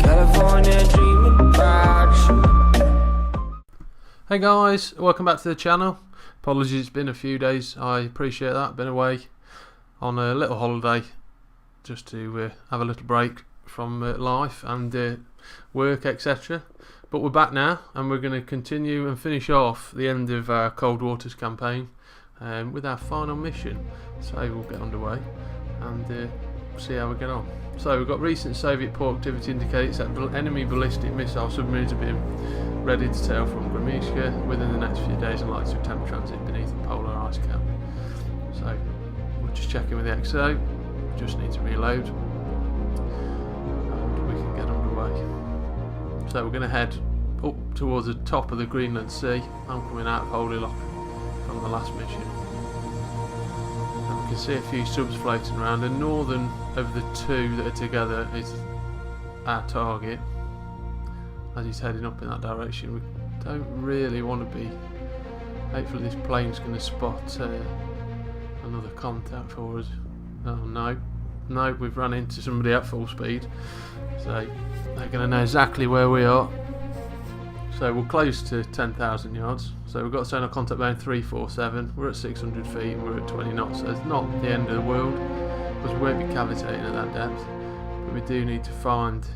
California dreaming about you. Hey guys, welcome back to the channel. Apologies, it's been a few days. I appreciate that. Been away on a little holiday just to have a little break from life and work, etc. But we're back now, and we're going to continue and finish off the end of our Cold Waters campaign with our final mission. So we'll get underway and see how we get on. So we've got recent Soviet port activity indicates that enemy ballistic missile submarines are being ready to sail from Gramishka within the next few days and likely to attempt transit beneath the polar ice cap. So we'll just check in with the XO. Just need to reload and we can get underway. So we're going to head up towards the top of the Greenland Sea. I'm coming out of Holy Lock from the last mission. And we can see a few subs floating around. The northern of the two that are together is our target. As he's heading up in that direction, we don't really want to be. Hopefully this plane's going to spot another contact for us. Oh no, we've run into somebody at full speed, so they're going to know exactly where we are. So we're close to 10,000 yards. So we've got sonar contact bearing 347. We're at 600 feet and we're at 20 knots. So it's not the end of the world, because we won't be cavitating at that depth. But we do need to find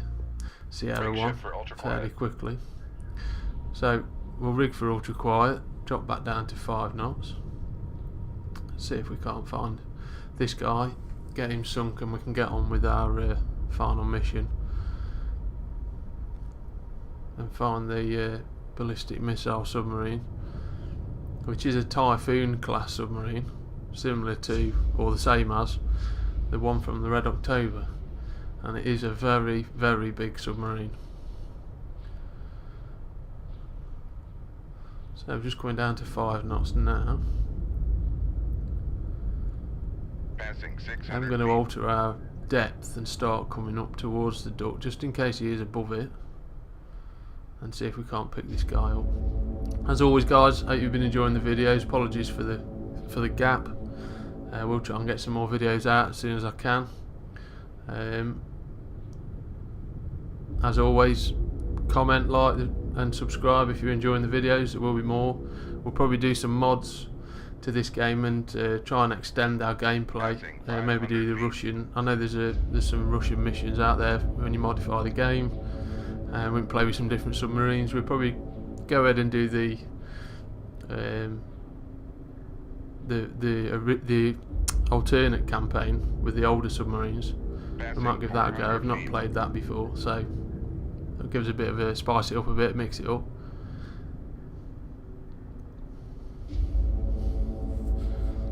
Sierra 1 fairly quickly. So we'll rig for ultra quiet, drop back down to 5 knots. See if we can't find this guy, get him sunk, and we can get on with our final mission and find the ballistic missile submarine, which is a Typhoon class submarine, similar to or the same as the one from the Red October, and it is a very, very big submarine. So we're just coming down to 5 knots now. I'm going to alter our depth and start coming up towards the duck just in case he is above it, and see if we can't pick this guy up. As always guys, hope you've been enjoying the videos. Apologies for the gap. We'll try and get some more videos out as soon as I can. As always, comment, like and subscribe if you're enjoying the videos. There will be more. We'll probably do some mods to this game and try and extend our gameplay. Maybe do the Russian. I know there's some Russian missions out there when you modify the game. We can play with some different submarines. We'll probably go ahead and do the alternate campaign with the older submarines. We might give that a go. I've not played that before, so it gives a bit of a spice it up a bit, mix it up.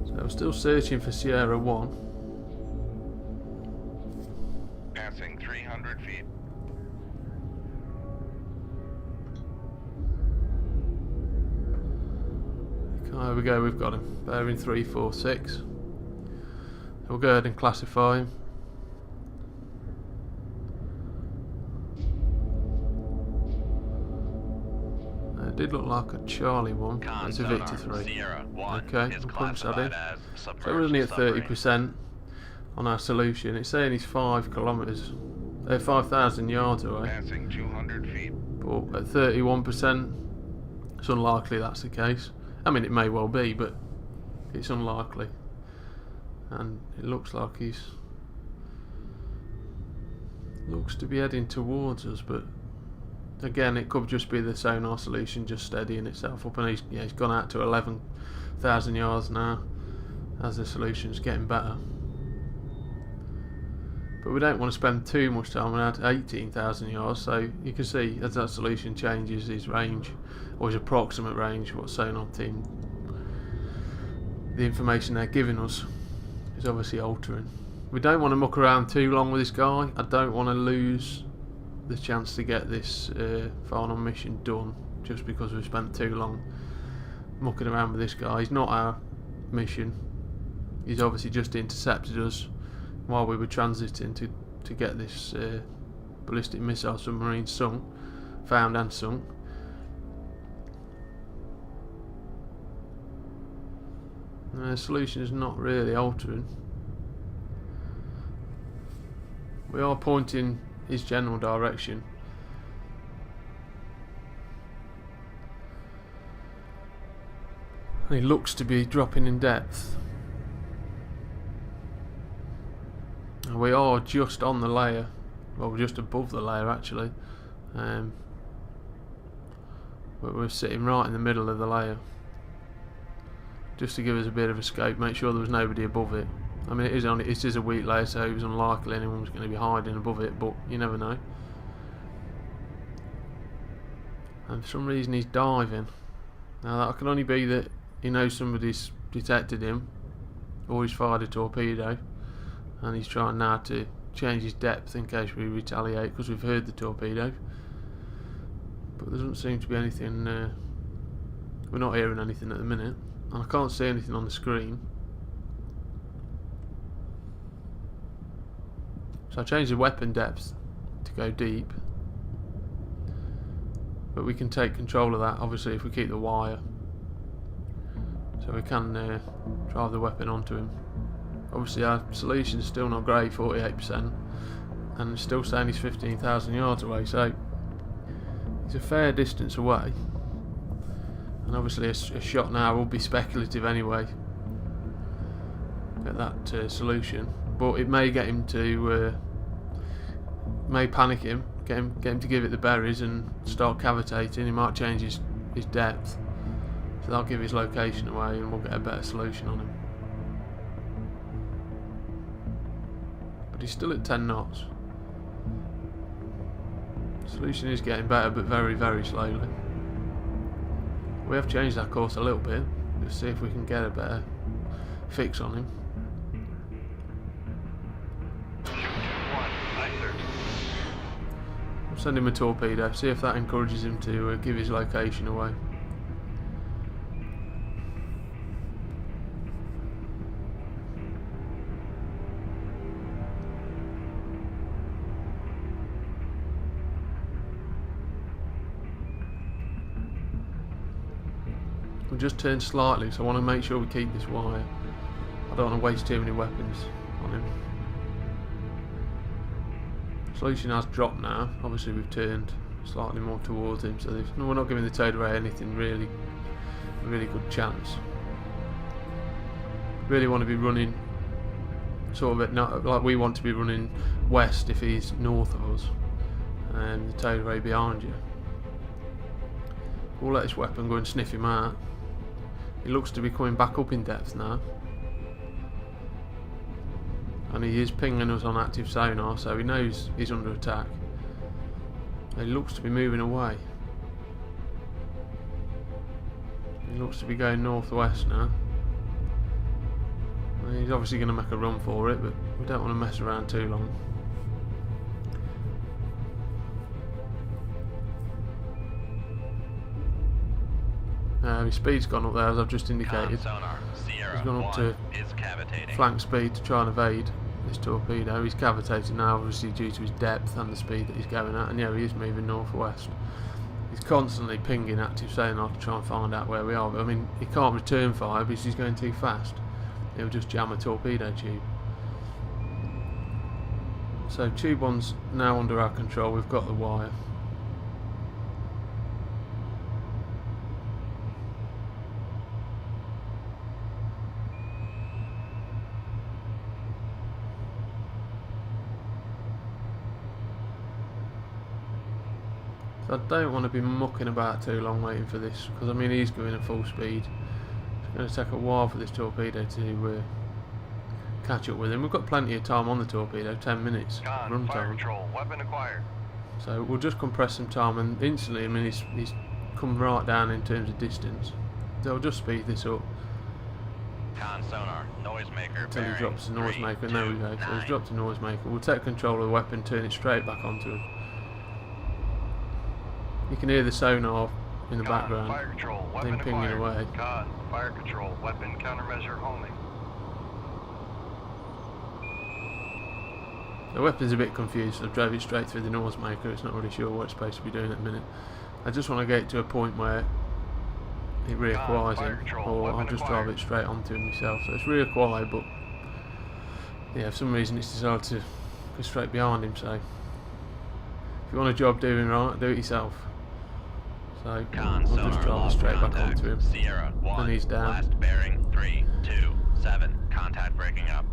So I'm still searching for Sierra 1. Passing 300 feet. There we go, we've got him. Bearing 346. We'll go ahead and classify him. It did look like a Charlie 1. It's a Victor 3. Okay, we'll punch that in. So we're only at 30% on our solution. It's saying he's 5 kilometers, 5,000 yards away. Passing 200 feet. But at 31%, it's unlikely that's the case. I mean, it may well be, but it's unlikely. And it looks like looks to be heading towards us, but again, it could just be the sonar solution just steadying itself up, and he's gone out to 11,000 yards now as the solution's getting better. But we don't want to spend too much time. We're out to 18,000 yards, so you can see as that solution changes, his range, or his approximate range, what sonar team, the information they're giving us is obviously altering. We don't want to muck around too long with this guy. I don't want to lose the chance to get this final mission done just because we've spent too long mucking around with this guy. He's not our mission. He's obviously just intercepted us while we were transiting to get this ballistic missile submarine sunk, found and sunk. The solution is not really altering. We are pointing his general direction. And he looks to be dropping in depth. And we are just on the layer. Well, we're just above the layer actually. But we're sitting right in the middle of the layer. Just to give us a bit of escape, make sure there was nobody above it. I mean, it is a weak layer, so it was unlikely anyone was going to be hiding above it, but you never know. And for some reason he's diving. Now that can only be that he knows somebody's detected him, or he's fired a torpedo, and he's trying now to change his depth in case we retaliate, because we've heard the torpedo. But there doesn't seem to be anything, we're not hearing anything at the minute, and I can't see anything on the screen. So I changed the weapon depth to go deep, but we can take control of that obviously if we keep the wire, so we can drive the weapon onto him. Obviously our solution is still not great, 48%, and it's still saying he's 15,000 yards away, so he's a fair distance away, and obviously a shot now will be speculative anyway at that solution, but it may get him to may panic him, get him to give it the berries and start cavitating. He might change his depth, so that'll give his location away and we'll get a better solution on him. But he's still at 10 knots. Solution is getting better, but very, very slowly. We have changed our course a little bit. Let's see if we can get a better fix on him. We'll send him a torpedo, see if that encourages him to give his location away. We'll just turn slightly, so I want to make sure we keep this wire. I don't want to waste too many weapons on him. Solution has dropped now. Obviously we've turned slightly more towards him, so we're not giving the towed array anything really good chance. Really want to be running sort of like we want to be running west if he's north of us, and the towed array behind you. We'll let this weapon go and sniff him out. He looks to be coming back up in depth now, and he is pinging us on active sonar, so he knows he's under attack. He looks to be moving away. He looks to be going northwest now. He's obviously going to make a run for it, but we don't want to mess around too long. His speed's gone up there, as I've just indicated. He's gone up to flank speed to try and evade this torpedo. He's cavitating now, obviously due to his depth and the speed that he's going at, and yeah, he is moving northwest. He's constantly pinging active sonar to try and find out where we are, but I mean, he can't return fire because he's going too fast. He'll just jam a torpedo tube. So tube 1's now under our control, we've got the wire. So I don't want to be mucking about too long waiting for this, because I mean he's going at full speed. It's going to take a while for this torpedo to catch up with him. We've got plenty of time on the torpedo, 10 minutes run time. Weapon acquired. So we'll just compress some time, and instantly, I mean he's come right down in terms of distance. So I'll just speed this up Sonar, noisemaker, until he drops the noisemaker, and there we go. So he's dropped the noisemaker. We'll take control of the weapon, turn it straight back onto him. You can hear the sonar in the background, fire control, then pinging away. Fire control, weapon countermeasure homing. The weapon's a bit confused, so I drove it straight through the noisemaker. It's not really sure what it's supposed to be doing at the minute. I just want to get it to a point where it reacquires him, or I'll just drive it straight onto him myself. So it's reacquired, but yeah, for some reason it's decided to go straight behind him. So if you want a job doing right, do it yourself. So Con we'll just sonar drive lost straight back contact. onto him. Sierra 1. And he's down. Last bearing 327. Contact breaking up.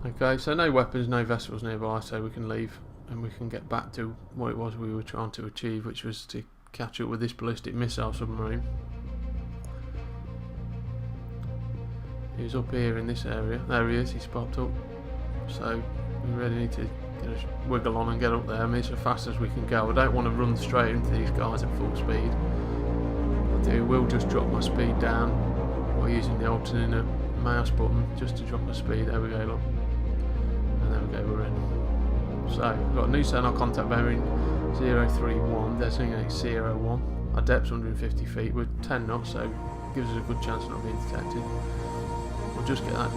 Okay, so no weapons, no vessels nearby, so we can leave and we can get back to what it was we were trying to achieve, which was to catch up with this ballistic missile submarine. He's up here in this area. There he is, he's popped up. So we really need to just wiggle on and get up there. I mean, it's as fast as we can go. I don't want to run straight into these guys at full speed. I will just drop my speed down by using the alternate mouse button just to drop my speed. There we go, look. And there we go, we're in. So we've got a new sonar contact bearing 031, designated Sierra 1. Our depth's 150 feet, we're 10 knots, so it gives us a good chance of not being detected. We'll just get that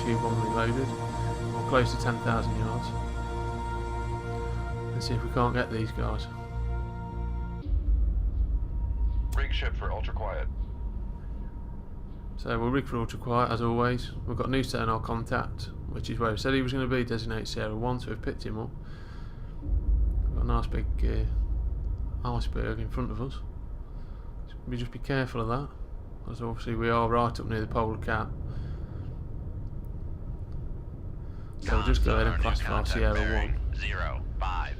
tube on reloaded. We're close to 10,000 yards. Let's see if we can't get these guys. Rig ship for ultra quiet. So we'll rig for ultra quiet as always. We've got new sonar contact, which is where he said he was going to be, designated Sierra 1, so we've picked him up. We've got a nice big iceberg in front of us. We just be careful of that, because obviously we are right up near the polar cap. So we'll just go ahead and classify Sierra 1. 053.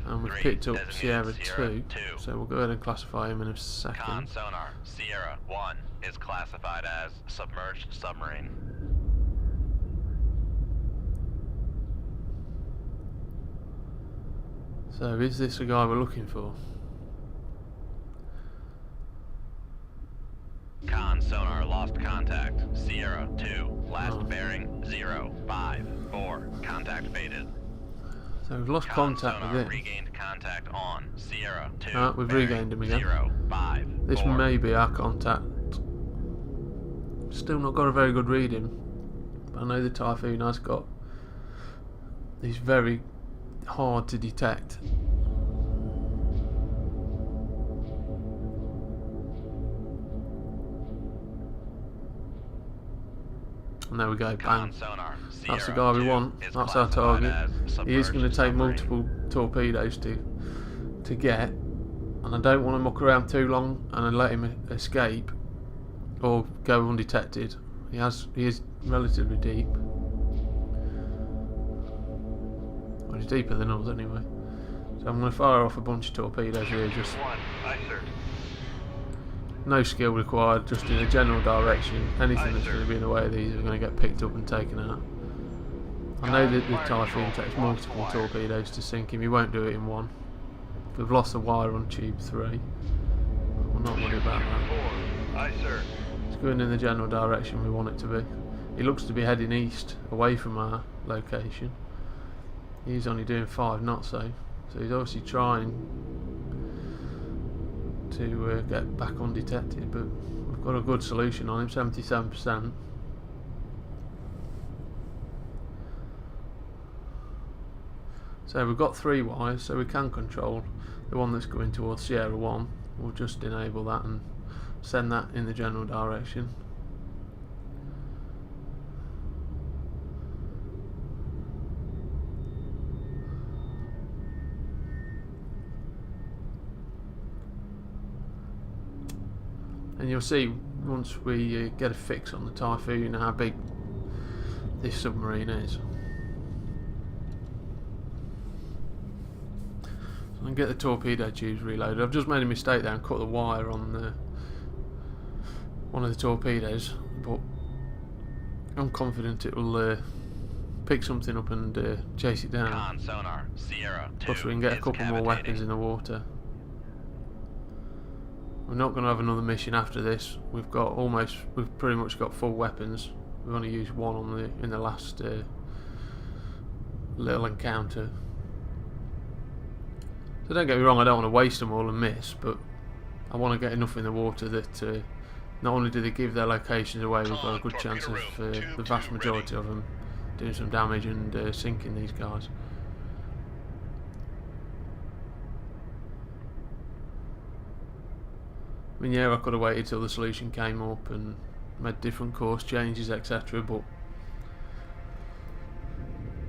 And we've picked up Sierra Sierra 2, so we'll go ahead and classify him in a Con second. sonar Sierra 1 is classified as submerged submarine. So is this the guy we're looking for? Con sonar lost contact. Sierra 2. Last bearing 054. Contact faded. So we've lost Con contact sonar with him. regained contact on Sierra 2. Ah, we've bearing regained him again. 054. This may be our contact. Still not got a very good reading. But I know the Typhoon has got. He's very hard to detect. And there we go, Con bang. sonar That's the Sierra guy we 2 want. is That's our classified target. as He is going to submerged take submarine. multiple torpedoes to get, and I don't want to muck around too long and then let him escape or go undetected. He is relatively deep. Well, he's deeper than us anyway. So I'm going to fire off a bunch of torpedoes here. Just One. Aye, sir. no skill required, just in a general direction. Anything that's going to be in the way of these are going to get picked up and taken out. I know that the Typhoon takes multiple torpedoes to sink him. He won't do it in one. We've lost the wire on tube 3. We're not worried about that. Aye, sir. It's going in the general direction we want it to be. He looks to be heading east, away from our location. He's only doing 5 knots though, so he's obviously trying to get back undetected, but we've got a good solution on him, 77%. So we've got 3 wires, so we can control the one that's going towards Sierra 1. We'll just enable that and send that in the general direction. And you'll see once we get a fix on the Typhoon how big this submarine is. So I can get the torpedo tubes reloaded. I've just made a mistake there and cut the wire on one of the torpedoes, but I'm confident it will pick something up and chase it down. Con sonar Sierra 2 Plus we can get a is couple more weapons in the water. We're not going to have another mission after this. We've pretty much got full weapons. We've only used one in the last little encounter. So don't get me wrong, I don't want to waste them all and miss, but I want to get enough in the water that not only do they give their locations away, we've got a good chance of the vast majority of them doing some damage and sinking these guys. I mean, yeah, I could have waited till the solution came up and made different course changes, etc. But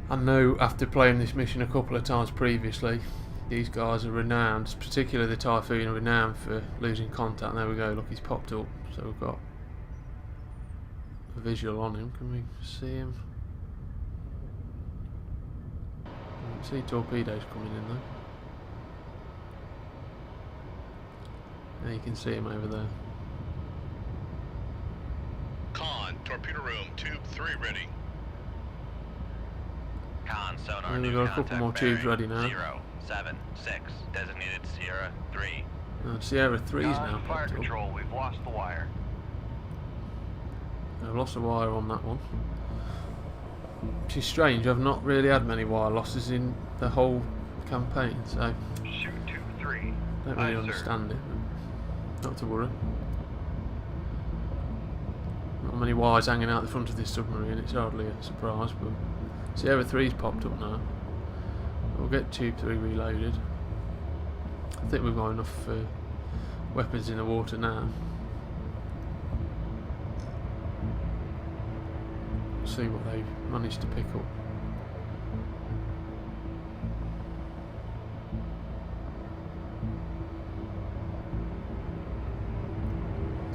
I know after playing this mission a couple of times previously, these guys are renowned, particularly the Typhoon, are renowned for losing contact. There we go, look, he's popped up, so we've got a visual on him. Can we see him? I can see torpedoes coming in though. Yeah, you can see him over there. Con, torpedo room, tube 3 ready. Con, sonar, Yeah, we've new got a couple contact more tubes bearing ready now. 076, designated Sierra 3. Sierra 3's now Con, fire popped up. control, we've lost the wire. I've lost a wire on that one. Which is strange, I've not really had many wire losses in the whole campaign, so Shoot tube 3. don't Aye, really sir. understand it. But not to worry. Not many wires hanging out the front of this submarine, it's hardly a surprise, but Sierra 3's popped up now. We'll get tube 3 reloaded. I think we've got enough weapons in the water now. See what they've managed to pick up.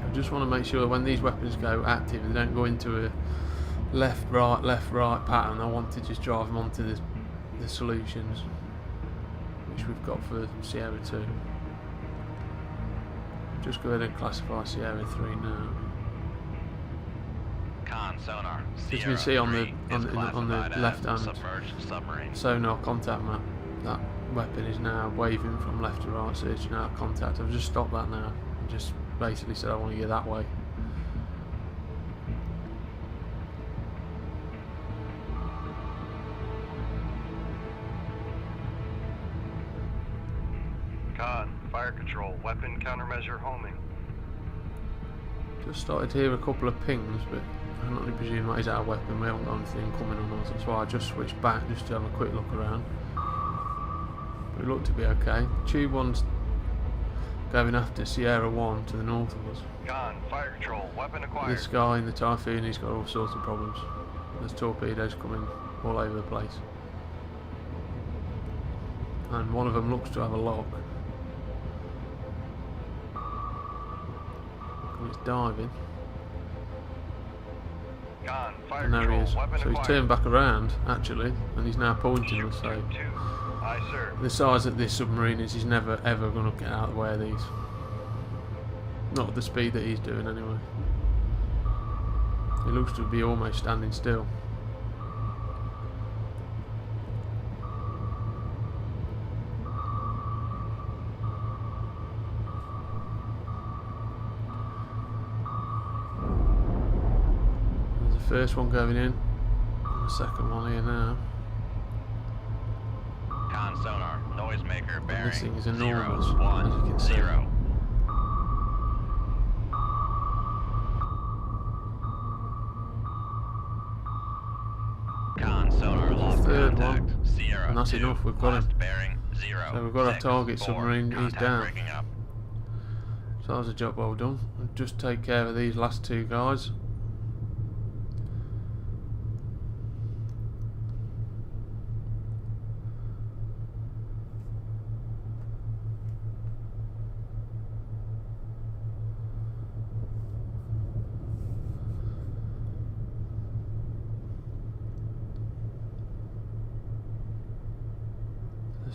I just want to make sure when these weapons go active, they don't go into a left, right pattern. I want to just drive them onto the solutions, which we've got for Sierra 2. Just go ahead and classify Sierra 3 now. Con, sonar, As you Sierra can see on the 3 on is the classified left as hand submerged submarine. sonar contact map, that weapon is now waving from left to right, searching out contact. I've just stopped that now. I just basically said I want to go that way. Con, fire control, weapon countermeasure homing. Just started to hear a couple of pings, but I can only presume that is our weapon. We haven't got anything coming on us. That's why I just switched back just to have a quick look around. But it looked to be okay. Tube 1's going after Sierra 1 to the north of us. Con, fire control, weapon acquired. This guy in the Typhoon, he's got all sorts of problems. There's torpedoes coming all over the place. And one of them looks to have a lock. And it's diving. Con, fire And there he control, is. weapon So he's acquired. turned back around, actually, and he's now pointing Shoot us. So tube 2. Aye, sir. the size that this submarine is, he's never ever going to get out of the way of these. Not at the speed that he's doing, anyway. He looks to be almost standing still. There's the first one going in, and the second one here now. Con, sonar, noisemaker bearing this thing is enormous, 010. as you can see. Con, sonar, lost Third contact. one. Sierra And that's 2, enough, we've got him. last bearing 0. So we've got our target 4, submarine, he's contact down. breaking up. So that was a job well done. We'll just take care of these last two guys.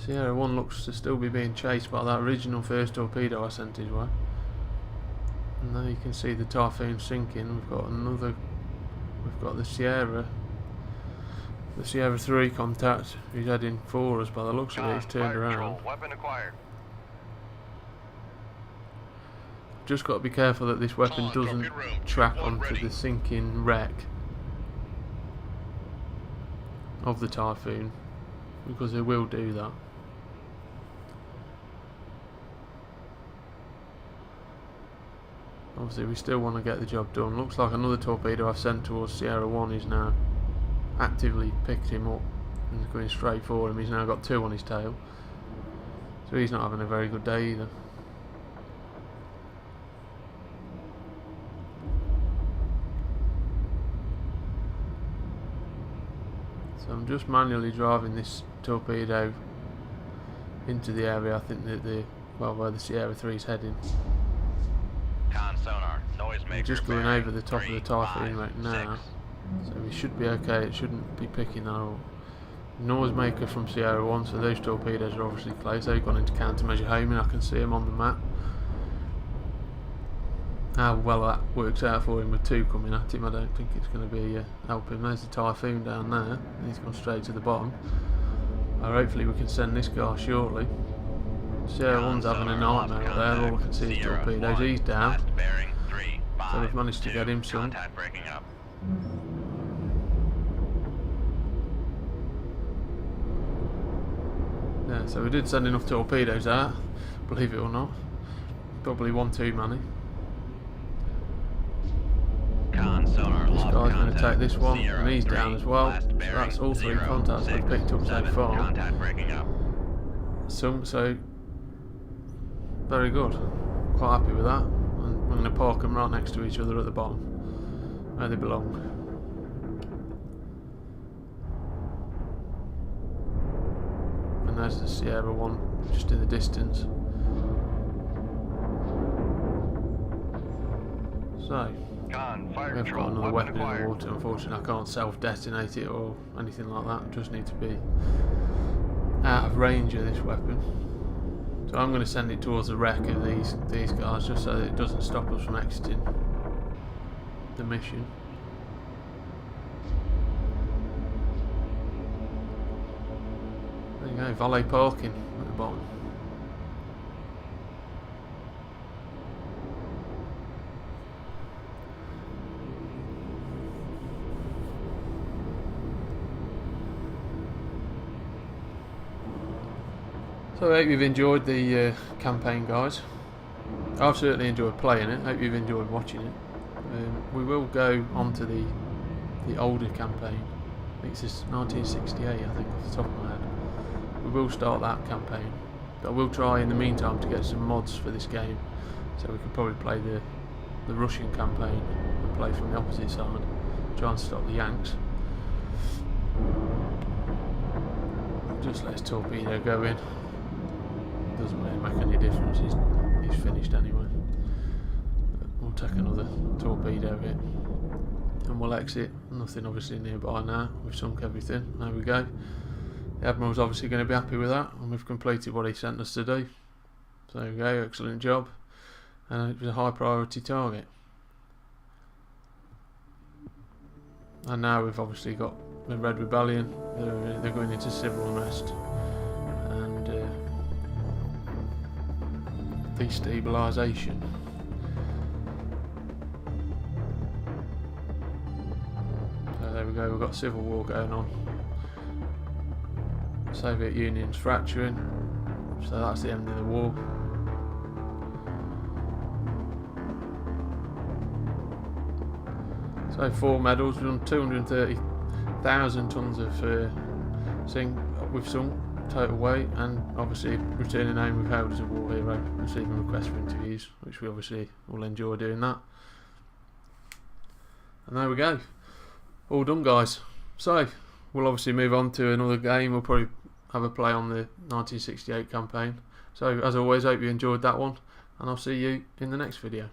Sierra 1 looks to still be being chased by that original first torpedo I sent his way. And there you can see the Typhoon sinking. We've got another. We've got the Sierra 3 contact. He's heading for us by the looks of it. He's Con, turned fire around. control, weapon acquired. Just got to be careful that this weapon Con, doesn't torpedo room, track tube 1 onto ready. the sinking wreck of the Typhoon, because it will do that. Obviously we still want to get the job done. Looks like another torpedo I've sent towards Sierra 1 is now actively picked him up and is going straight for him. He's now got 2 on his tail, so he's not having a very good day either. So I'm just manually driving this torpedo into the area I think that where the Sierra 3 is heading. Con sonar, noisemaker. We're just going bearing over the top of the 3, Typhoon 5, right now. 6. So we should be okay, it shouldn't be picking that up. Noisemaker from Sierra 1, so those torpedoes are obviously close. They've gone into countermeasure homing, I can see them on the map. How well that works out for him with 2 coming at him, I don't think it's going to be helping. There's the Typhoon down there, he's gone straight to the bottom. Hopefully we can send this guy shortly. Sierra 1's having a nightmare up there, all I can see is torpedoes. He's down, Bearing 3, 5, so we've managed to 2, get him some. Contact breaking up. Yeah, so we did send enough torpedoes out, believe it or not. Probably one too many. Con sonar, This lost guy's going to contact. take this one, Sierra and he's 3, down as well. last So bearing that's all 3 0, contacts we've 6, picked up so 7, far. Contact breaking up. So very good. Quite happy with that. And we're going to park them right next to each other at the bottom, where they belong. And there's the Sierra 1 just in the distance. So Con, fire we've control, got another weapon in the acquired. water. Unfortunately I can't self-detonate it or anything like that. Just need to be out of range of this weapon. So I'm going to send it towards the wreck of these guys, just so that it doesn't stop us from exiting the mission. There you go, valet parking at the bottom. So I hope you've enjoyed the campaign, guys. I've certainly enjoyed playing it. Hope you've enjoyed watching it. We will go on to the older campaign. I think it's 1968, I think, off the top of my head. We will start that campaign. But I will try in the meantime to get some mods for this game, so we can probably play the Russian campaign and play from the opposite side. Try and stop the Yanks. Just let his torpedo go in. Doesn't really make any difference, he's finished anyway. But we'll take another torpedo hit and we'll exit. Nothing obviously nearby now, we've sunk everything. There we go. The Admiral's obviously going to be happy with that, and we've completed what he sent us to do. So there we go, excellent job. And it was a high priority target. And now we've obviously got the Red Rebellion, they're going into civil unrest. And destabilisation. So there we go, we've got civil war going on. Soviet Union's fracturing, so that's the end of the war. So 4 medals, we've done 230,000 tonnes of we've sunk total weight, and obviously returning home with hailed as a war hero, receiving requests for interviews, which we obviously will enjoy doing that. And there we go, all done, guys. So we'll obviously move on to another game. We'll probably have a play on the 1968 campaign. So as always, hope you enjoyed that one, and I'll see you in the next video.